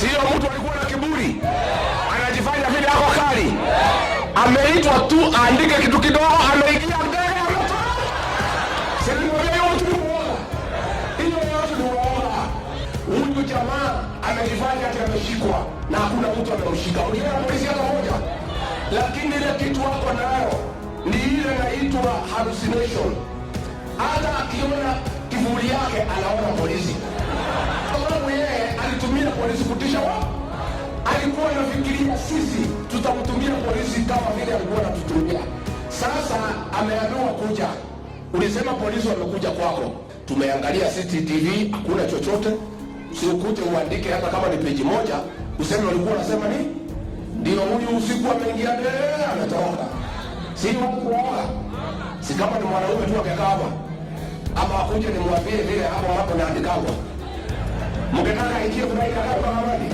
Sio mtu alikuwa na kiburi, anajifanya vile ako kali. Ameitwa tu aandike kitu kidogo, ameingia ndege ametoka. Sio hiyo mtu ni uoga. Hiyo yote ni uoga. Huyu jamaa amejifanya ati ameshikwa na hakuna mtu amemshika. Uliona polisi hata moja. Lakini ile kitu wako nayo ni ile inaitwa hallucination. Hata akiona kivuli yake anaona polisi. Sababu yeye alitumia polisi kutisha wao. Alikuwa anafikiria sisi tutamtumia polisi kama vile alikuwa anatutumia. Sasa ameamua kuja. Ulisema polisi wamekuja kwako. Tumeangalia CCTV, hakuna chochote. Usikute uandike hata kama ni peji moja, useme walikuwa wanasema ni ndio huyu usiku ameingia mbele anatoka. Si kuoga. Si kama ni mwanaume tu akekaa hapa. Ama akuje nimwambie vile hapo naandikwa. Mkitaka ingie kuna ikakaa kama nani?